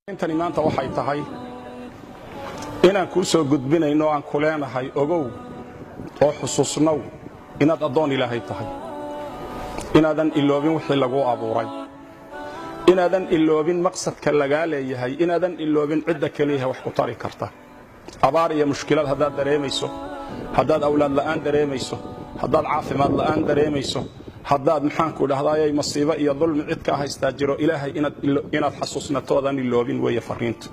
intani maanta waxay tahay inaan ku soo gudbinayno aan ku leenahay ogow oo xusuusnow inaad adoon Ilaahay tahay inaadan iloobin wixii lagu abuuray inaadan iloobin maqsadka laga leeyahay inaadan iloobin cidda kaliya wax ku tari karta abaar iyo mushkilad hadaad dareemayso hadaad awlaad la'aan dareemayso hadaad caafimaad la'aan dareemayso hadaad maxaan ku dhahdaayay masiibo iyo dulmi cid ka haysta jiro Ilaahay inaad xasuusnatoodan iloobin weeye fariinta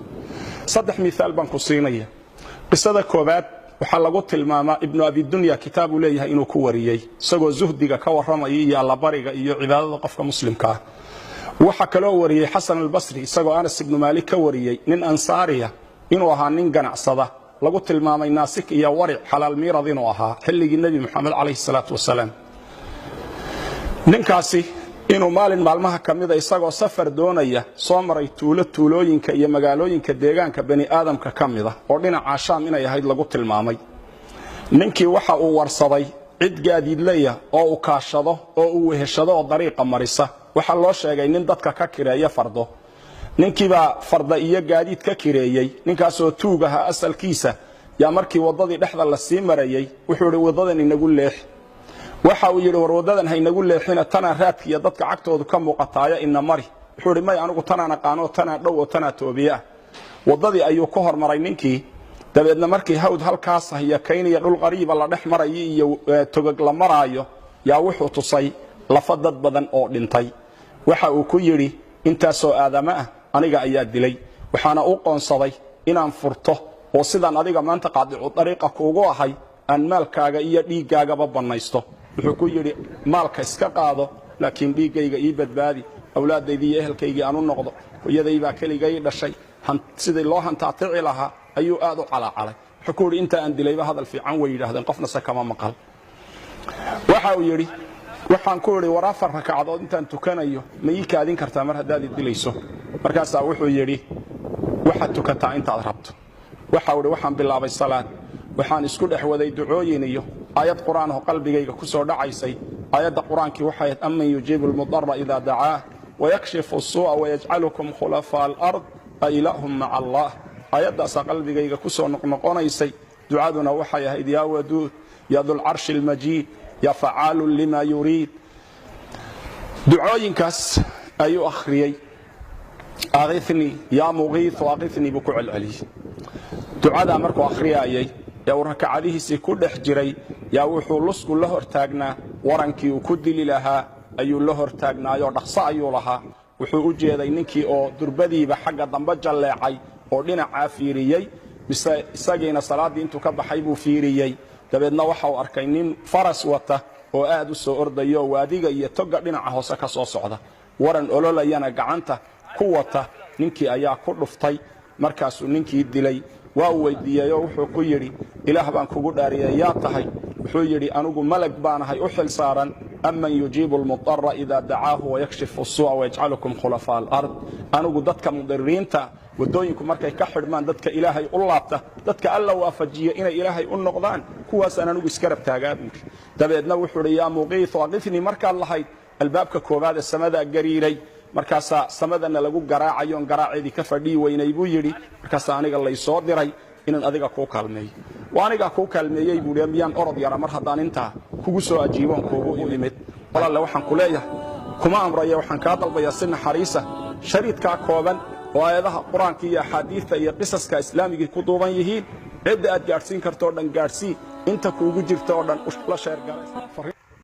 saddex misaal baan ku siinaya qisada koobaad waxa lagu tilmaamaa ibn abi dunya kitaabu leeyahay inuu ku wariyay isagoo zuhdiga ka waramayay iyo alla bariga iyo cibaadada qofka muslimka ah waxa kale oo wariyay Hasan al-Basri isagoo Anas ibn Malik ka wariyay nin ansaariya inuu ahaa nin ganacsada lagu tilmaamay naasik iyo waric xalaal miirad inuu ahaa xilligii nabi Muhammad alayhi salaatu wasalaam ninkaasi inuu maalin maalmaha kamida isagoo safar doonaya soo maray tuulooyinka iyo magaalooyinka deegaanka bani aadamka kamida oo dhinaca Shaam inay ahayd lagu tilmaamay ninkii waxa uu warsaday cid gaadiidlaya oo uu kaashado oo uu weheshado oo dariiqa marisa waxa loo sheegay nin dadka ka kireeya fardo ninkiiba farda iyo gaadiid ka kireeyay ninkaas oo tuugaha asalkiisa yaa markii wadadii dhexda la sii marayay wuxuu yiri wadadan inagu leex waxa uu yiri war wadadan haynagu leexina tana raadkiya dadka cagtoodu ka muuqataaya inna mari wuxuu yiri may anigu tana naqaano tana dhow oo tana toobiya wadadii ayuu ka hormaray ninkii dabeedna markii hawd halkaas ahiya keenaya dhul qariib la dhex maray iyo togag la maraayo yaa wuxuu tusay lafa dad badan oo dhintay waxa uu ku yiri intaasoo aadama ah aniga ayaa dilay waxaana u qoonsaday inaan furto oo sidaan adiga maanta qaadicu dariiqa kuugu ahay aan maalkaaga iyo dhiigaaga banaysto wuxuu ku yiri maalka iska qaado laakiin dhiigayga ii badbaadi awlaadaydii iyo ehelkaygii aan u noqdo hooyadayba kaligay dhashay sidii loo hantaatici lahaa ayuu aad u calacalay wuxuu ku yiri inta aan dilayba hadal fiican way yiraahdeen qofna kama maqal waxa uu yiri waxaan ku yiri warafar rakacadood intaan tukanayo ma ii kaadin kartaa mar hadaad dilayso markaas wuxuu yiri waxa tukataa inta aad rabto waxa uu yiri waxaan bilaabay salaad waxaan isku dhaxwaday ducooyin iyo ayad quraan oo qalbigayga ku soo dhacaysay ayada quraanki waxay amman yujibu al-mudarra idha da'aa wa yakshifu as-su'a wa yaj'alukum khulafa al-ard a ilahum ma'a Allah ayada qalbigayga ku soo noqonaysay ducaduna waxay ahayd ya wadud ya dhul arsh al-majid ya fa'alu lima yurid ducooyinkaas ayu akhriyay aghithni ya mughith wa aghithni bi ku'al ali ducada markuu akhriyay yaa rakacadihiisa ku dhex jiray yaa wuxuu lusku la hortaagnaa warankii uu ku dili lahaa ayuu la hortaagnaayo dhaqso ayuu lahaa wuxuu u jeeday ninkii oo durbadiiba xagga dambe jaleecay oo dhinaca fiiriyay isageena salaadii intuu ka baxay buu fiiriyay dabeedna waxa uu arkay nin faras wata oo aad u soo ordayo waadiga iyo toga dhinaca hoose ka soo socda waran ololayana gacanta ku wata ninkii ayaa ku dhuftay markaasuu ninkii dilay waa weydiiyay oo wuxuu ku yiri ilaah baan kugu dhaariyay yaa tahay wuxuu yiri anigu malag baanahay u xil saaran amman yujibu al-mudarra idha da'aahu wa yakshifu as-su'a wa yaj'alukum khulafa al-ard anigu dadka mudariinta wadooyinku markay ka xidhmaan dadka ilaahay u laabta dadka alla waafajiyo inay ilaahay u noqdaan kuwaas anigu iska rabtaagaa dabeedna wuxuu yiri yaa muqiith waqifni marka lahayd albaabka koobaad samada gariiray markaas samadana lagu garaacayo garaacidii ka fadhii weynay buu yiri markaas aniga la soo diray inaan adiga ku kaalmeeyo waaniga ku kaalmeeyay buu leeyaan orod yara mar hadaan inta kugu soo ajiibon kuugu imid walaal waxaan ku leeyahay kuma amrayo waxaan ka dalbayaa sinna xariisa shariidka kooban oo ayadaha quraanka iyo xadiiska iyo qisaska islaamiga ku duuban yihiin cid aad gaarsiin karto dhan gaarsii inta kuugu jirto dhan la sheer galay